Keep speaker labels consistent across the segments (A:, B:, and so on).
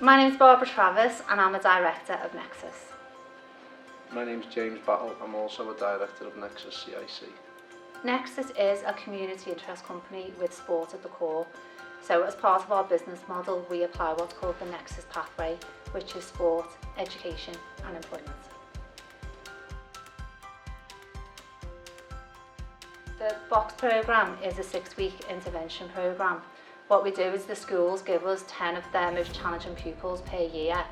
A: My name is Barbara Travis and I'm a director of Nexus.
B: My name is James Battle. I'm also a director of Nexus CIC.
A: Nexus is a community interest company with sport at the core. So as part of our business model, we apply what's called the Nexus pathway, which is sport, education and employment. The Box programme is a 6-week intervention programme. What we do is the schools give us 10 of their most challenging pupils per year.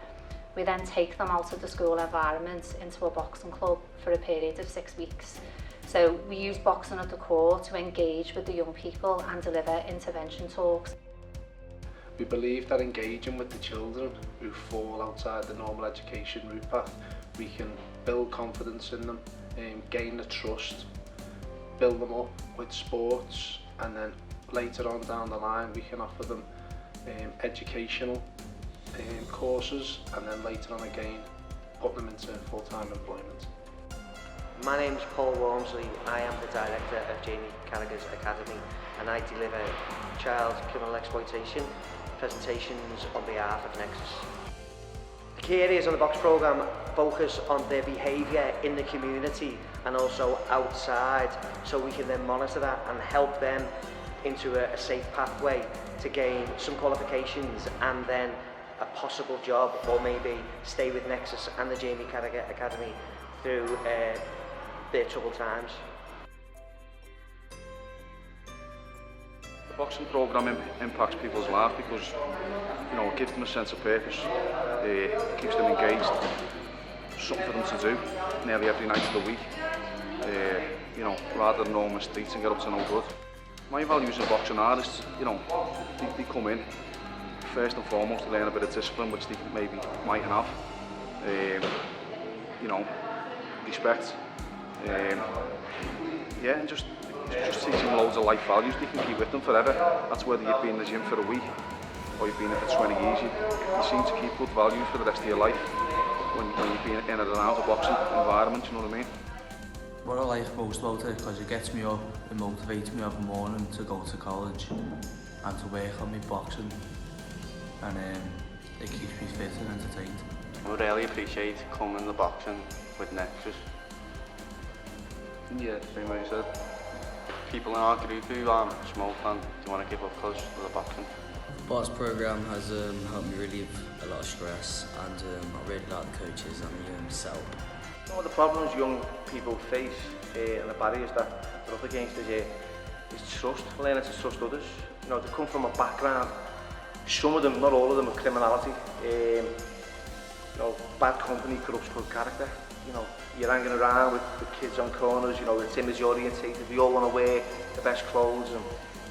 A: We then take them out of the school environment into a boxing club for a period of 6 weeks. So we use boxing at the core to engage with the young people and deliver intervention talks.
B: We believe that engaging with the children who fall outside the normal education route path, we can build confidence in them, gain the trust, build them up with sports, and then later on down the line we can offer them educational courses, and then later on again put them into full-time employment.
C: My name is Paul Wormsley. I am the director of Jamie Carragher's Academy, and I deliver child criminal exploitation presentations on behalf of Nexus. The key areas on the Box programme focus on their behaviour in the community and also outside, so we can then monitor that and help them into a safe pathway to gain some qualifications and then a possible job, or maybe stay with Nexus and the Jamie Carragher Academy through their troubled times.
D: The boxing programme impacts people's lives because, you know, it gives them a sense of purpose, it keeps them engaged, something for them to do nearly every night of the week, you know, rather than roam the streets and get up to no good. My values in boxing are, you know, they come in first and foremost to learn a bit of discipline, which they maybe might have, you know, respect, yeah, and just teaching loads of life values they can keep with them forever. That's whether you've been in the gym for a week or you've been in for 20 years, you seem to keep good values for the rest of your life when you've been in and around a boxing environment, you know what I mean?
E: What I like most about it, because it gets me up, it motivates me every morning to go to college and to work on my boxing, and it keeps me fit and entertained.
F: I would really appreciate coming to boxing with Nexus.
D: Yeah, same way you said.
F: People in our group who smoke and do want to give up because of the boxing.
G: The Box programme has helped me relieve a lot of stress, and I really like the coaches and the setup.
C: One of the problems young people face and the barriers that they're up against is trust, learning to trust others. You know, they come from a background, some of them, not all of them, are criminality. You know, bad company corrupts good character. You know, you're hanging around with kids on corners, you know, it's image orientated, we all want to wear the best clothes, and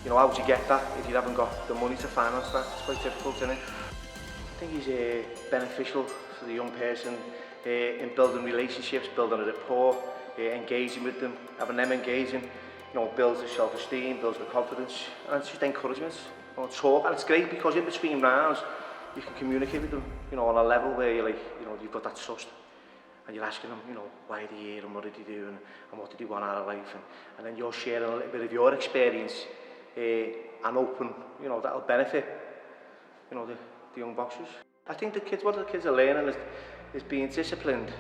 C: you know, how do you get that if you haven't got the money to finance that? It's quite difficult, isn't it? I think he's beneficial for the young person in building relationships, building a rapport, engaging with them, having them engaging, you know, builds the self-esteem, builds the confidence, and it's just encouragement, you know, talk. And it's great because in between rounds, you can communicate with them, you know, on a level where you're like, you know, you've got that trust. And you're asking them, you know, why are they here and what did they do and what did they want out of life, and then you're sharing a little bit of your experience and open, you know, that'll benefit, you know, the young boxers. I think what the kids are learning is being disciplined,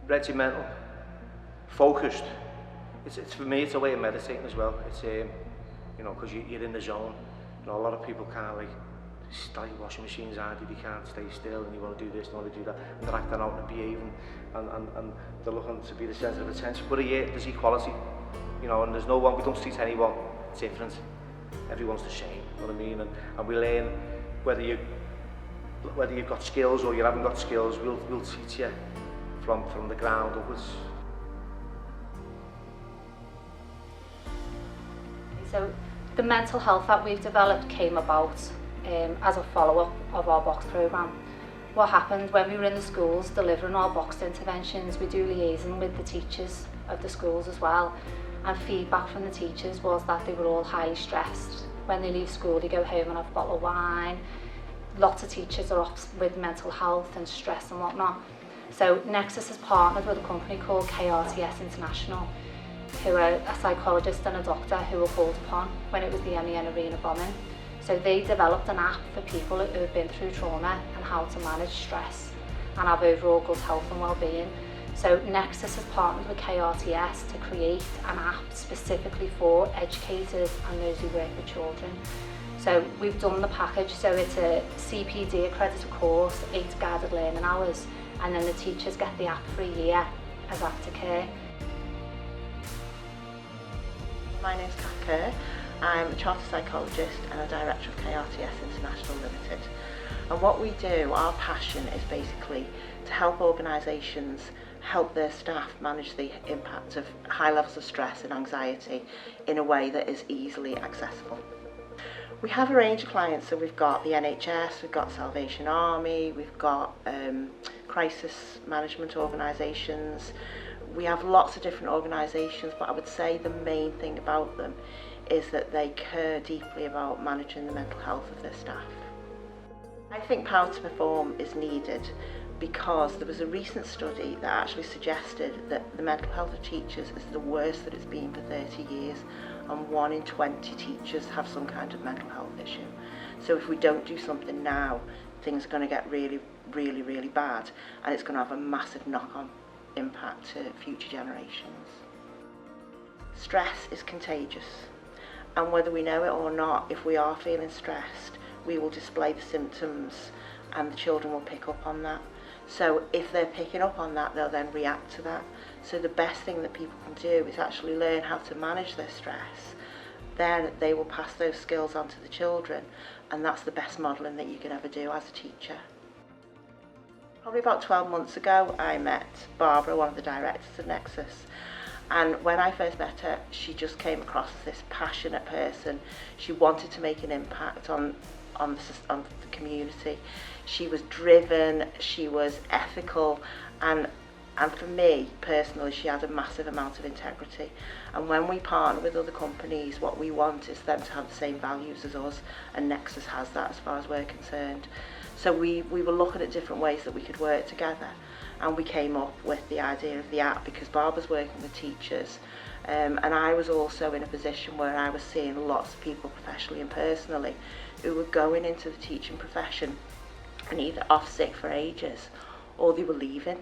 C: regimental, focused. It's for me, it's a way of meditating as well. It's you know, because you're in the zone. You know, a lot of people can't like start washing machines, aren't they? They can't stay still, and you want to do this, and want to do that, and they're acting out and behaving, and they're looking to be the centre of attention. But yeah, there's equality, you know, and there's no one. We don't treat anyone different. Everyone's the same. You know what I mean? And we learn whether you've got skills or you haven't got skills. We'll teach you from the ground upwards.
A: So the mental health that we've developed came about as a follow-up of our Box programme. What happened when we were in the schools delivering our Box interventions, we do liaison with the teachers of the schools as well, and feedback from the teachers was that they were all highly stressed. When they leave school, they go home and have a bottle of wine. Lots of teachers are off with mental health and stress and whatnot. So Nexus has partnered with a company called KRTS International, who are a psychologist and a doctor who were called upon when it was the MEN Arena bombing. So they developed an app for people who have been through trauma and how to manage stress and have overall good health and well-being. So Nexus has partnered with KRTS to create an app specifically for educators and those who work with children. So we've done the package, so it's a CPD accredited course, 8 guided learning hours, and then the teachers get the app for a year as aftercare.
H: My name's Kath Kerr. I'm a chartered psychologist and a director of KRTS International Limited. And what we do, our passion is basically to help organisations help their staff manage the impact of high levels of stress and anxiety in a way that is easily accessible. We have a range of clients, so we've got the NHS, we've got Salvation Army, we've got crisis management organisations. We have lots of different organisations, but I would say the main thing about them is that they care deeply about managing the mental health of their staff. I think Power to Perform is needed because there was a recent study that actually suggested that the mental health of teachers is the worst that it's been for 30 years, and 1 in 20 teachers have some kind of mental health issue. So if we don't do something now, things are going to get really, really, really bad, and it's going to have a massive knock-on impact to future generations. Stress is contagious, and whether we know it or not, if we are feeling stressed, we will display the symptoms and the children will pick up on that. So if they're picking up on that, they'll then react to that. So the best thing that people can do is actually learn how to manage their stress. Then they will pass those skills on to the children, and that's the best modelling that you can ever do as a teacher. Probably about 12 months ago, I met Barbara, one of the directors of Nexus. And when I first met her, she just came across as this passionate person. She wanted to make an impact on the community. She was driven, she was ethical, and for me personally, she had a massive amount of integrity. And when we partner with other companies, what we want is them to have the same values as us, and Nexus has that as far as we're concerned. So we were looking at different ways that we could work together, and we came up with the idea of the app because Barbara's working with teachers, and I was also in a position where I was seeing lots of people professionally and personally who were going into the teaching profession and either off sick for ages or they were leaving,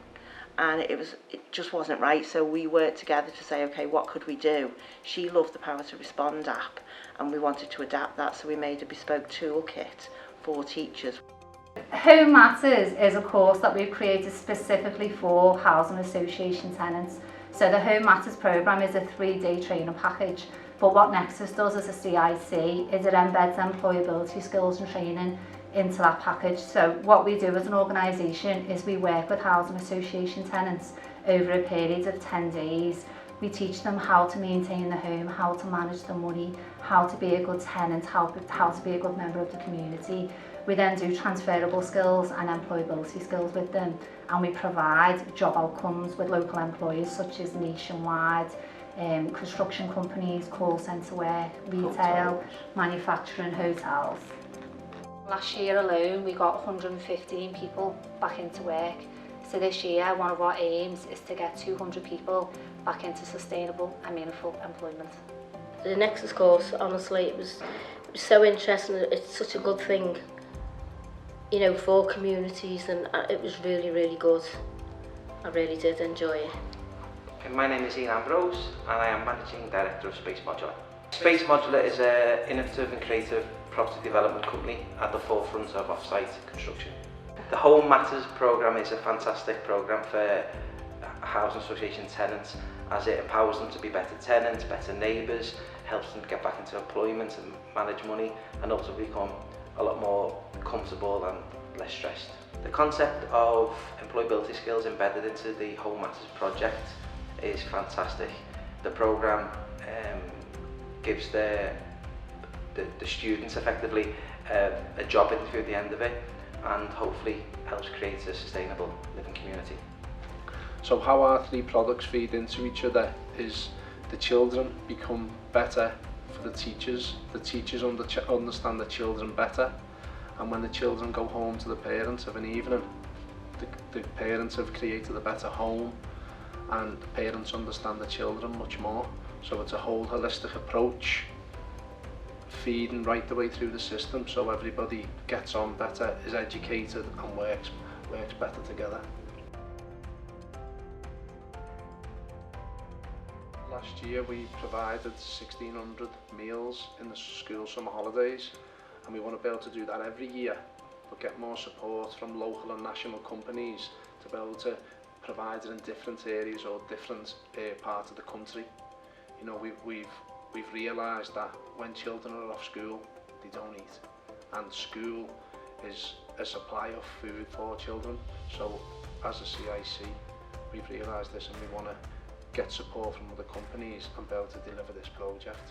H: and it just wasn't right. So we worked together to say, okay, what could we do? She loved the Power to Respond app, and we wanted to adapt that, so we made a bespoke toolkit for teachers.
A: Home Matters is a course that we've created specifically for housing association tenants. So the Home Matters programme is a 3-day training package, but what Nexus does as a CIC is it embeds employability skills and training into that package. So what we do as an organisation is we work with housing association tenants over a period of 10 days. We teach them how to maintain the home, how to manage the money, how to be a good tenant, how to be a good member of the community. We then do transferable skills and employability skills with them, and we provide job outcomes with local employers such as Nationwide, construction companies, call centre work, retail, manufacturing, hotels. Last year alone we got 115 people back into work. So this year one of our aims is to get 200 people back into sustainable and meaningful employment.
I: The Nexus course, honestly, it was so interesting. It's such a good thing, you know, for communities, and it was really, really good. I really did enjoy it.
C: My name is Ian Ambrose, and I am Managing Director of Space Modular. Space Modular is an innovative and creative property development company at the forefront of off-site construction. The Home Matters programme is a fantastic programme for housing association tenants, as it empowers them to be better tenants, better neighbours, helps them get back into employment and manage money, and also become a lot more comfortable and less stressed. The concept of employability skills embedded into the Home Matters project is fantastic. The programme gives the students effectively a job interview at the end of it, and hopefully helps create a sustainable living community.
B: So how our 3 products feed into each other is the children become better for the teachers understand the children better, and when the children go home to the parents of an evening, the parents have created a better home, and the parents understand the children much more. So it's a whole holistic approach feeding right the way through the system, so everybody gets on better, is educated and works better together. Last year we provided 1,600 meals in the school summer holidays, and we want to be able to do that every year, but get more support from local and national companies to be able to provide it in different areas or different parts of the country. You know, we've realised that when children are off school, they don't eat, and school is a supply of food for children. So as a CIC, we've realised this, and we want to get support from other companies and be able to deliver this project.